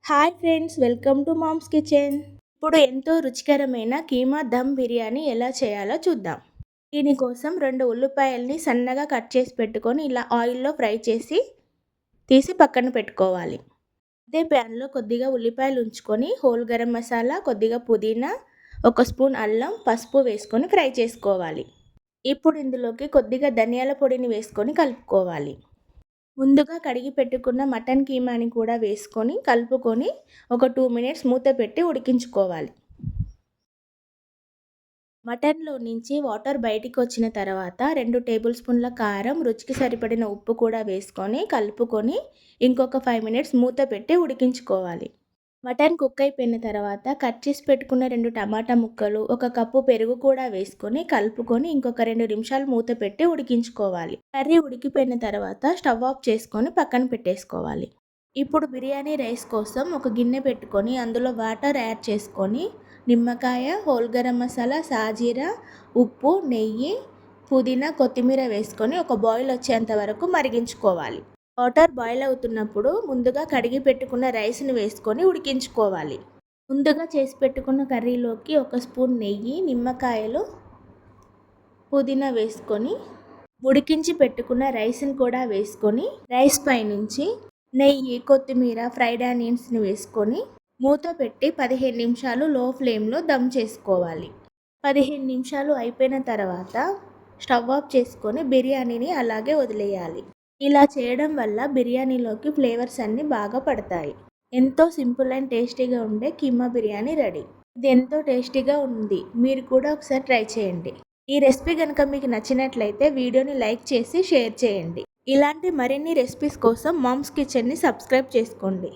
Hi friends, welcome to mom's kitchen. ఇప్పుడు ఎంతో రుచికరమైన కీమా దమ్ బిర్యానీ ఎలా చేయాలో చూద్దాం. దీనికోసం 2 ఉల్లిపాయల్ని సన్నగా కట్ చేసి పెట్టుకొని ఇలా ఆయిల్లో ఫ్రై చేసి తీసి పక్కన పెట్టుకోవాలి. అదే ప్యాన్లో కొద్దిగా ఉల్లిపాయలు ఉంచుకొని హోల్ గరం మసాలా, కొద్దిగా పుదీనా, 1 స్పూన్ అల్లం, పసుపు వేసుకొని ఫ్రై చేసుకోవాలి. ఇప్పుడు ఇందులోకి కొద్దిగా ధనియాల పొడిని వేసుకొని కలుపుకోవాలి. ముందుగా కడిగి పెట్టుకున్న మటన్ కీమాని కూడా వేసుకొని కలుపుకొని ఒక 2 మినిట్స్ మూత పెట్టి ఉడికించుకోవాలి. మటన్లో నుంచి వాటర్ బయటికి వచ్చిన తర్వాత 2 టేబుల్ స్పూన్ల కారం, రుచికి సరిపడిన ఉప్పు కూడా వేసుకొని కలుపుకొని ఇంకొక 5 మినిట్స్ మూత పెట్టి ఉడికించుకోవాలి. మటన్ కుక్ అయిపోయిన తర్వాత కట్ చేసి పెట్టుకున్న 2 టమాటా ముక్కలు, 1 కప్పు పెరుగు కూడా వేసుకొని కలుపుకొని ఇంకొక 2 నిమిషాలు మూత పెట్టి ఉడికించుకోవాలి. కర్రీ ఉడికిపోయిన తర్వాత స్టవ్ ఆఫ్ చేసుకొని పక్కన పెట్టేసుకోవాలి. ఇప్పుడు బిర్యానీ రైస్ కోసం ఒక గిన్నె పెట్టుకొని అందులో వాటర్ యాడ్ చేసుకొని నిమ్మకాయ, హోల్ గరం మసాలా, సాజీరా, ఉప్పు, నెయ్యి, పుదీనా, కొత్తిమీర వేసుకొని ఒక బాయిల్ వచ్చేంత వరకు మరిగించుకోవాలి. వాటర్ బాయిల్ అవుతున్నప్పుడు ముందుగా కడిగి పెట్టుకున్న రైస్ని వేసుకొని ఉడికించుకోవాలి. ముందుగా చేసి పెట్టుకున్న కర్రీలోకి 1 స్పూన్ నెయ్యి, నిమ్మకాయలు, పుదీనా వేసుకొని ఉడికించి పెట్టుకున్న రైస్ని కూడా వేసుకొని రైస్ పైనుంచి నెయ్యి, కొత్తిమీర, ఫ్రైడ్ ఆనియన్స్ని వేసుకొని మూత పెట్టి 15 నిమిషాలు లో ఫ్లేమ్లో దమ్ చేసుకోవాలి. 15 నిమిషాలు అయిపోయిన తర్వాత స్టవ్ ఆఫ్ చేసుకొని బిర్యానీని అలాగే వదిలేయాలి. ఇలా చేయడం వల్ల బిర్యానీలోకి ఫ్లేవర్స్ అన్నీ బాగా పడతాయి. ఎంతో సింపుల్ అండ్ టేస్టీగా ఉండే కీమా బిర్యానీ రెడీ. ఇది ఎంతో టేస్టీగా ఉంది. మీరు కూడా ఒకసారి ట్రై చేయండి. ఈ రెసిపీ కనుక మీకు నచ్చినట్లయితే వీడియోని లైక్ చేసి షేర్ చేయండి. ఇలాంటి మరిన్ని రెసిపీస్ కోసం మామ్స్ కిచెన్ని సబ్స్క్రైబ్ చేసుకోండి.